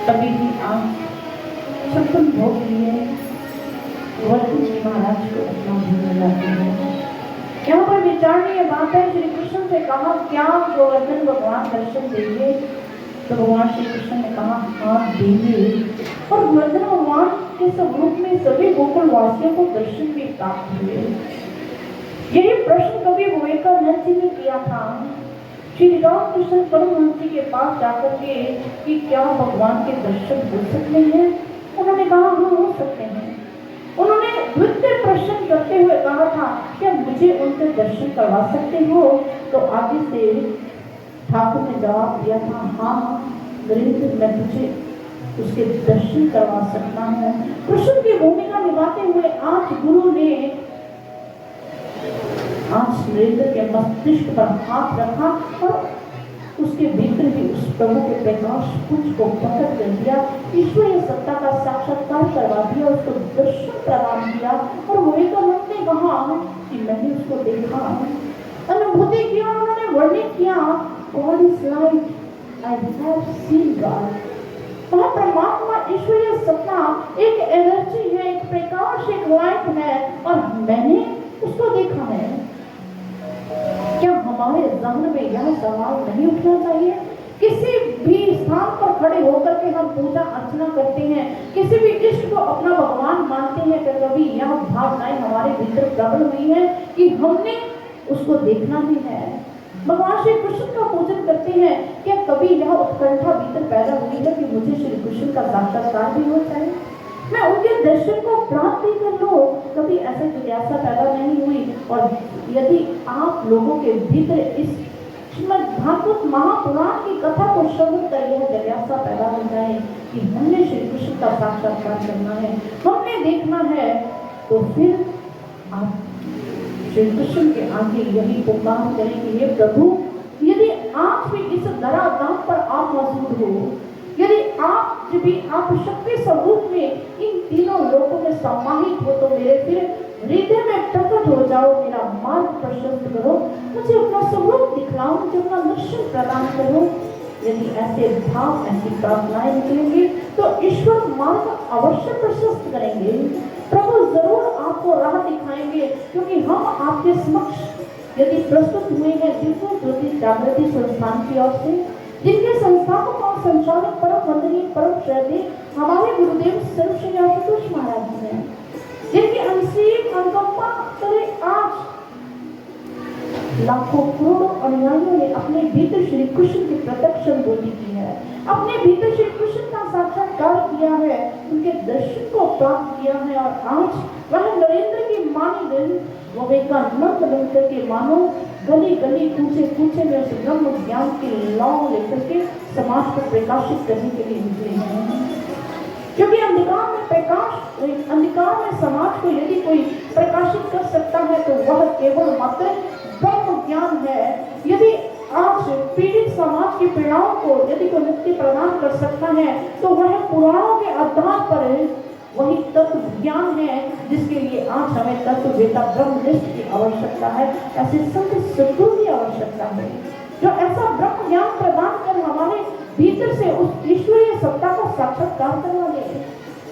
कभी भी आप छप्पन भोग लिए गोवर्धन जी महाराज को अपना भूल जाते हैं। यहाँ पर विचारणीय बात है, श्री कृष्ण से कहा क्या गोवर्धन भगवान दर्शन देंगे, तो भगवान श्री कृष्ण ने कहा हाँ देंगे। और गोवर्धन भगवान के स्वरूप में सभी गोकुल वासियों को दर्शन भी प्राप्त हुए। यही प्रश्न कभी विवेकानंद जी ने किया था श्री रामकृष्ण परमहंस जी के पास जाकर के कि क्या भगवान के दर्शन हो सकते हैं। उन्होंने कहा हाँ हो सकते हैं। उन्होंने द्वितीय प्रश्न करते हुए कहा था क्या मुझे उनसे दर्शन करवा सकते हो, तो आगे से ठाकुर ने जवाब दिया था हाँ वीरेंद्र मैं तुझे उसके दर्शन करवा सकता हूँ। कृष्ण की भूमिका निभाते हुए आज गुरु ने आज वीरेंद्र के मस्तिष्क पर हाथ रखा और उसके भीतर भी उस प्रभु के प्रकाश पुंज को प्रकट कर दिया, ईश्वरीय सत्ता का साक्षात्कार करवा दिया, उसको दर्शन प्रदान किया। और विवेकानंद ने कहा कि मैंने उसको देखा, अनुभूति किया, उन्होंने वर्णित किया God is light, I have seen God। वह परमात्मा ईश्वरीय सत्ता एक एनर्जी है, एक प्रकाश, एक लाइट है और मैंने उसको देखा है। क्या हमारे जहन में यह सवाल नहीं उठना चाहिए? किसी भी स्थान पर खड़े होकर के हम पूजा अर्चना करते हैं, किसी भी इष्ट को अपना भगवान मानते हैं, तो कभी यह भावनाएं हमारे भीतर प्रबल हुई है कि हमने उसको देखना भी है। भगवान श्री कृष्ण का पूजन करते हैं, क्या कभी यह उत्कंठा भीतर पैदा हुई है कि मुझे श्री कृष्ण का साक्षात्कार भी हो जाए, मैं उनके दर्शन को प्राप्त भी कर लो? कभी ऐसा जिज्ञासा पैदा नहीं हुई? और यदि आप लोगों के भीतर इस श्रीमद् भागवत महापुराण की कथा को श्रवण कर यह जिज्ञासा पैदा हो जाए कि हमने श्री कृष्ण का साक्षात्कार करना है, हमने देखना है, तो फिर आप श्री कृष्ण के आगे यही पुकार करेंगे हे प्रभु, यदि आज भी इस धराधाम पर आप मौजूद हो, यदि आप भी आप शक्ति स्वरूप में इन तीनों लोकों में समाहित हो, तो मेरे फिर हृदय में प्रकट हो जाओ, मेरा मार्ग प्रशस्त करो, मुझे अपना स्वरूप दिखलाओ, मुझे अपना दर्शन प्रदान करो। यदि ऐसे भाव, ऐसी प्रार्थनाएं निकलेंगी तो ईश्वर मार्ग अवश्य प्रशस्त करेंगे। प्रभु जरूर आपको राह दिखाएंगे, क्योंकि हम आपके समक्ष यदि प्रस्तुत हुए हैं दिव्य ज्योति जागृति संस्थान की ओर से, जिनके संस्थापक और संचालक परम वंदनीय परम श्रद्धेय हमारे गुरुदेव सर्वश्री आशुतोष महाराज जी हैं, जिनकी अनसीम अनुकंपा करे आज लाखों करोड़ों अनुयायियों ने अपने भीतर श्री कृष्ण की प्रत्यक्ष अनुभूति की है, अपने भीतर श्री कृष्ण का साक्षात्कार किया है, उनके दर्शन को प्राप्त किया है। और आज वह नरेंद्र की मानी दिल विवेकानंद बनकर के मानो गली गली कूचे कूचे में उस ब्रह्म ज्ञान की लौ लेकर के समाज को प्रकाशित करने के लिए निकले हैं। क्योंकि अंधकार में प्रकाश, अंधकार में समाज को यदि कोई प्रकाशित कर सकता है तो वह केवल मात्र ब्रह्म ज्ञान है। यदि आज पीड़ित समाज की पीड़ाओं को यदि कोई मुक्ति प्रदान कर सकता है तो वह पुराणों के आधार पर वही तत्व ज्ञान है, जिसके लिए आज हमें तत्व वेता ब्रह्मनिष्ठ की आवश्यकता है, ऐसे संत सद्गुरु की आवश्यकता है, जो ऐसा ब्रह्म ज्ञान प्रदान कर हमारे भीतर से उस ईश्वरीय सत्ता का साक्षात्कार करवा दे,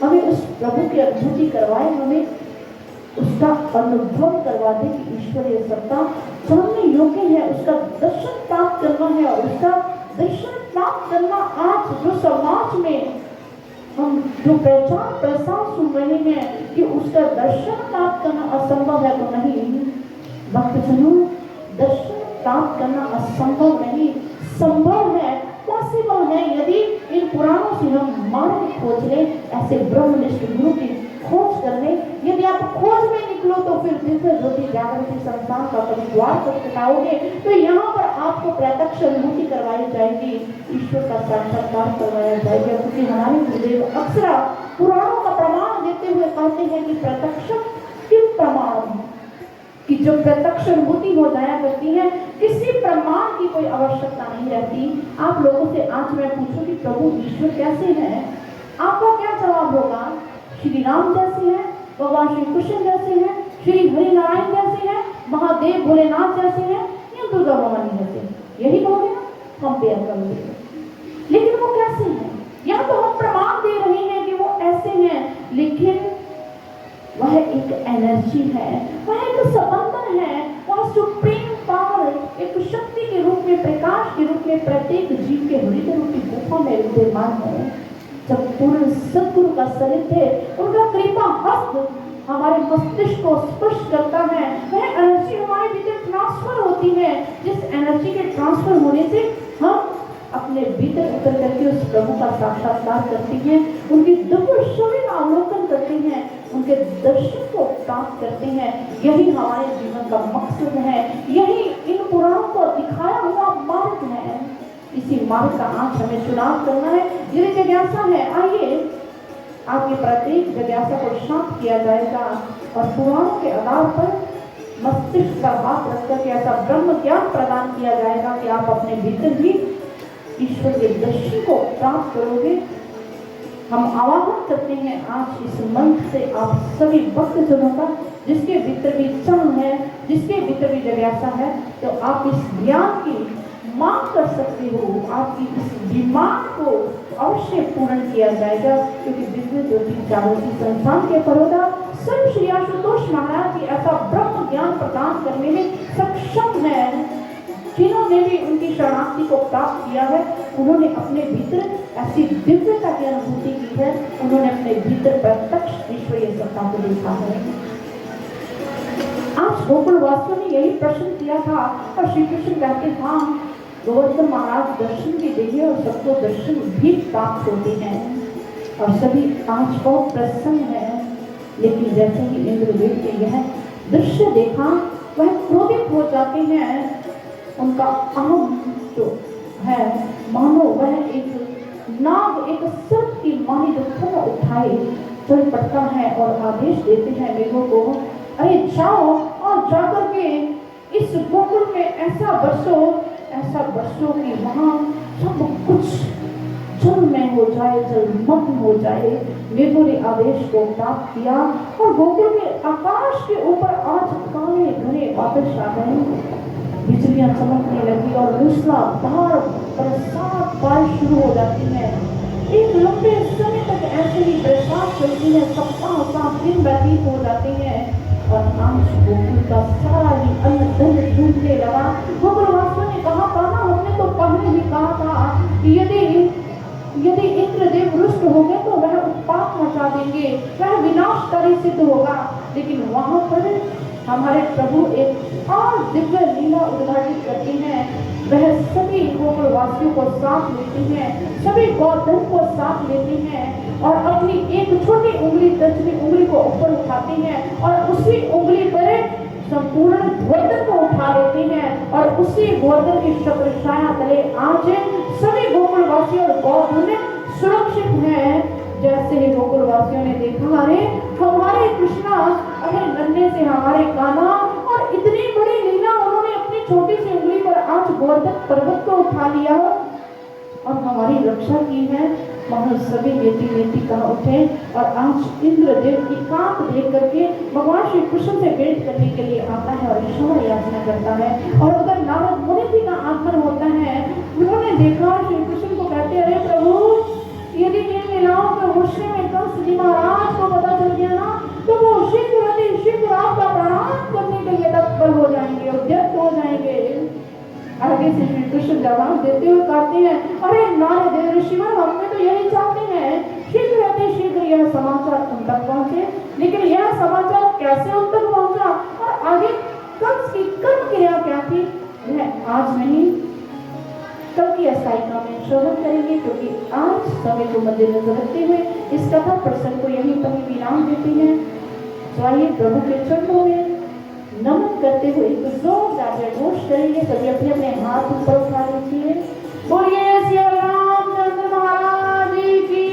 हमें उस प्रभु की अनुभूति करवाए, हमें उसका अनुभव करवा दे कि ईश्वरीय सत्ता सामने योग्य है, उसका दर्शन प्राप्त करना है। और उसका दर्शन प्राप्त करना आज जो समाज में हम जो पहचान प्रसार सुन रहे हैं कि उसका दर्शन प्राप्त करना असंभव है, तो नहीं भक्तजनों, दर्शन प्राप्त करना असंभव नहीं, संभव है, पॉसिबल है। यदि इन पुराणों से हम मार्ग खोज ले, ऐसे ब्रह्मनिष्ठ गुरु की खोज कर ले, यदि आप खोज में निकलो तो फिर दिव्य ज्योति जागृति संस्थान का परिवार खटखटाओगे तो यहाँ पर आपको प्रत्यक्ष अनुभूति करवाई जाएगी, ईश्वर का साक्षात्कार करवाया जाएगा। क्योंकि हमारे गुरुदेव अक्सर पुराणों का प्रमाण देते हुए कहते हैं कि प्रत्यक्ष किम प्रमाण, कि जो प्रत्यक्ष अनुभूति हो जाया करती है, किसी प्रमाण की कोई आवश्यकता नहीं रहती। आप लोगों से आज मैं पूछूं कि प्रभु ईश्वर कैसे हैं, आपका क्या जवाब होगा? श्री राम जैसे हैं, भगवान श्री कृष्ण जैसे हैं, श्री हरि नारायण जैसे हैं, महादेव भोलेनाथ जैसे हैं, या दुर्गा भवानी जैसे हैं? यही कहोगे ना, हम पेयर करोगे। लेकिन वो कैसे हैं? यहाँ तो हम वह एक एनर्जी है, वह एक समंदर है, वह सुप्रीम पावर एक शक्ति के रूप में, प्रकाश के रूप में प्रत्येक जीव के हृदय रूपी गुफा में विद्यमान है। जब पूर्ण सद्गुरु का सानिध्य, उनका कृपा हस्त हमारे मस्तिष्क को स्पर्श करता है, वह एनर्जी हमारे भीतर ट्रांसफर होती है। जिस एनर्जी के ट्रांसफर होने से हम अपने भीतर उतर करके उस प्रभु का साक्षात्कार करते हैं, उनकी दिव्य छवि का अवलोकन करते हैं, उनके दर्शन को प्राप्त करते हैं। यही हमारे जीवन का मकसद है, यही इन पुराणों को दिखाया हुआ मार्ग है। इसी मार्ग का आज हमें चुनाव करना है। यदि जिज्ञासा है, आइए आपकी प्रत्येक जिज्ञासा को शांत किया जाएगा और पुराणों के आधार पर मस्तिष्क का हाथ रखकर के ऐसा ब्रह्म ज्ञान प्रदान किया जाएगा कि आप अपने भीतर भी ईश्वर के दर्शन को प्राप्त करोगे। हम आवाहन करते हैं आज इस मंच से आप सभी भक्त जनों का, जिसके भीतर भी चाह है, जिसके भीतर भी जिज्ञासा है, तो आप इस ज्ञान की मांग कर सकते हो। आपकी इस डिमांड को अवश्य पूर्ण किया जाएगा, क्योंकि दिव्य ज्योति जागृति संस्थान के परोधा सर्व श्री आशुतोष महाराज जी ऐसा ब्रह्म ज्ञान प्रदान करने में सक्षम है। जिन्होंने भी उनकी शरणार्थी को प्राप्त किया है, उन्होंने अपने भीतर ऐसी दिव्यता की अनुभूति की है, उन्होंने अपने भीतर प्रत्यक्ष ईश्वरीय सत्ता को देखा है। आज गोकुल वासियों ने यही प्रश्न किया था और श्री कृष्ण कहते हाँ, गोवर्धन महाराज दर्शन भी देंगे और सबको दर्शन भी प्राप्त होते हैं और सभी आज बहुत प्रसन्न है। लेकिन जैसे ही इंद्रदेव ने यह दृश्य देखा, वह क्रोधित हो जाते हैं। उनका अहम जो है, मानो वह एक नाग, एक सर्प की मानी दुखों उठाए चल पड़ता है और आदेश देते हैं मेघों को, अरे जाओ और जाकर के इस गोकुल में ऐसा बरसो कि वहां सब कुछ जल में हो जाए, जलमग्न हो जाए। मेघों ने आदेश को प्राप्त किया और गोकुल के आकाश के ऊपर आज काले घने बादल छा गए, बिजलियां चमकने लगी और मूसलाधार बरसात बारिश शुरू हो जाती है। एक लंबे समय तक ऐसे ही बरसात चलती है, सप्ताह सात दिन व्यतीत हो जाते हैं और आज गोकुल का सारा ही अन्न धन डूबने लगा। गोकुलवासियों ने कहा था ना, हमने तो पहले ही कहा था कि यदि इंद्रदेव रुष्ट हो गए तो वह उत्पात मचा देंगे, वह विनाशकारी सिद्ध होगा। लेकिन वहां पर हमारे प्रभु एक और दिव्य लीला उद्घाटित करते हैं। वह सभी गोकुलवासियों को साथ लेते हैं, सभी गोधन को साथ लेते हैं और अपनी एक छोटी उंगली, दक्षिणी उंगली को ऊपर उठाते हैं और उसी उंगली पर संपूर्ण गोवर्धन को उठा लेते हैं और उसी गोवर्धन की छत्र छाया तले आज सभी गोकुलवासी और गोधन सुरक्षित हैं। जैसे ही गोकुलवासियों ने देखा, अरे हमारे कृष्णा, अरे नन्हे से हमारे कान्हा, और इतनी बड़ी लीला उन्होंने अपनी छोटी सी उंगली पर आज गोवर्धन पर्वत को उठा लिया और हमारी रक्षा की है। वहां सभी नेति कहा उठे और आज इंद्रदेव एकांत देख करके भगवान श्री कृष्ण से भेंट करने के लिए आता है और क्षमा याचना करता है। और उधर नारद मुनि जी का आगमन होता है। उन्होंने देखा श्री कृष्ण को, कहते अरे प्रभु, यदि इन लीलाओं के गुस्से में कंस जी महाराज को पता चल गया ना, तो वो शीघ्र आपका प्रणाम करने के लिए तत्पर हो जाएंगे और व्यक्त हो जाएंगे। आगे से श्री कृष्ण जवाब देते हुए कहते हैं, अरे नारद ऋषिवर, हम तो यही चाहते हैं शीघ्र यह समाचार उन तक पहुंचे। लेकिन यह समाचार कैसे उन तक पहुंचा और आगे कंस की कर्म क्रिया क्या थी, यह आज नहीं कल की अस्थायिका में श्रवण करेंगे, क्योंकि आज समय को मद्देनजर रखते हुए इस कथा प्रसंग को यहीं पर विराम देते हैं। तो आइए प्रभु के चरणों में नमन करते हुए एक जोरदार जयघोष करेंगे। सभी अपने अपने हाथ ऊपर उठा लीजिए। बोलिए श्री रामचंद्र महाराज की,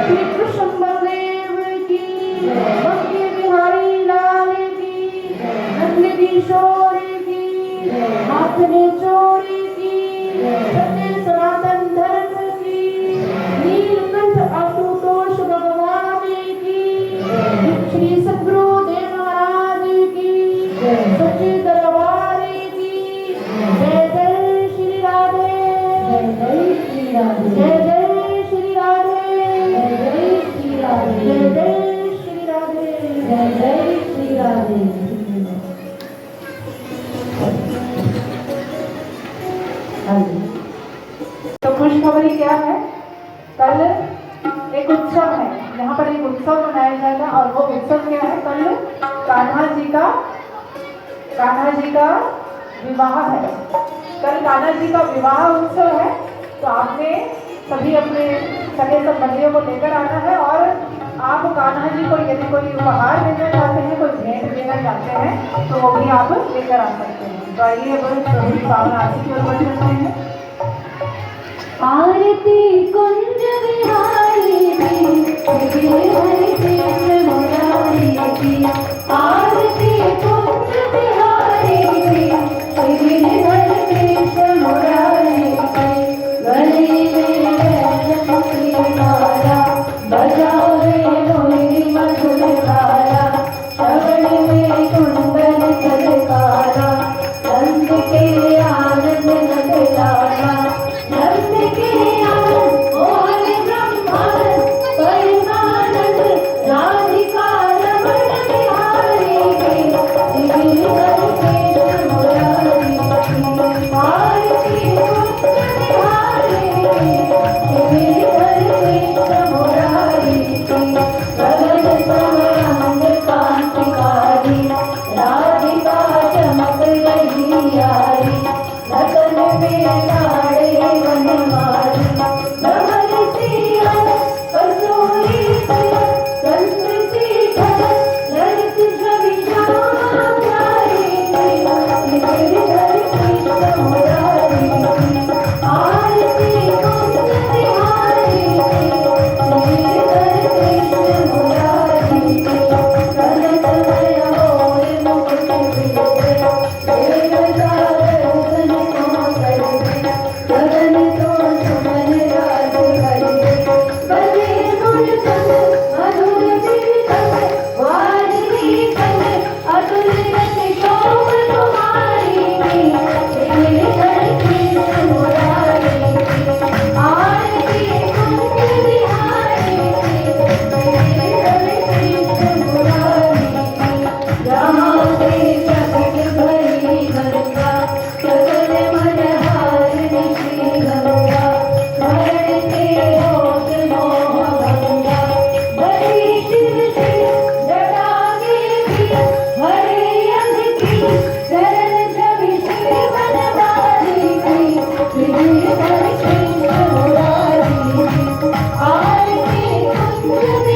श्री कृष्ण बलदेव की, बंकी बिहारी लाल की, नंद किशोर की, हाथ में चोरी की, सत्य सनातन धर्म की, नीलकंठ आशुतोष भगवान की, श्री सद्गुरुदेव महाराज की, सच्चे दरबार की, जय जय श्री राधे, जय श्री यहाँ पर एक उत्सव मनाया जाएगा और वो उत्सव क्या है? कल कान्हा जी का विवाह है। कल कान्हा जी का विवाह उत्सव है। तो आपने सभी अपने सगे संबंधियों को लेकर आना है और आप कान्हा जी को यदि कोई उपहार देना चाहते हैं, कोई भेंट देना चाहते हैं तो वो भी आप लेकर आ सकते हैं। तो आइए अब प्रभु की पावन आरती की ओर बढ़ चलते हैं। आरती कुंज बिहारी की हरि कृष्ण मुरारी की, आरती कुंज बिहारी की हरि कृष्ण मुरारी की। गले में बैठ माला बजावे मोहिनी मधुर धारा, श्रवण में कुंडल झलकारा, नंद के आनंद नगलारा, नंद के आनंद और ब्रह्मानंद परमानंद, राधिका रमण बिहारी की हरि कृष्ण मुरारी की। आरती कुंज बिहारी की हरि कृष्ण मुरारी की। गगन समरंग कांतिकारी, राधिका चमक रही यारी, लगन में लाड़े वनमाली, नमन सिया कसूरी सिया, चंद्र सीधर ललित छवि श्याम प्यारी की, हरि कृष्ण मुरारी की। आरती कुंज बिहारी की हरि कृष्ण मुरारी की। कनकमय मोर मुकुट बिंदे, देवता दर्शन को करते, गगन तो सुमन राज करते, बजे सुर संग मधुर कीर्तन, वाणी संग अतुल रस शोभ तुम्हारी की, हरि कृष्ण मुरारी की। आरती कुंज बिहारी की हरि कृष्ण मुरारी की। जहाँ से प्रकट भई गंगा, सकल मन हारिणी श्री गंगा, स्मरण के होत मोह भंगा, बड़ी शिव से जटा के भी, हरे अंग की चरण छवि श्री वनवारी की, हरि कृष्ण मुरारी की। आरती कुंज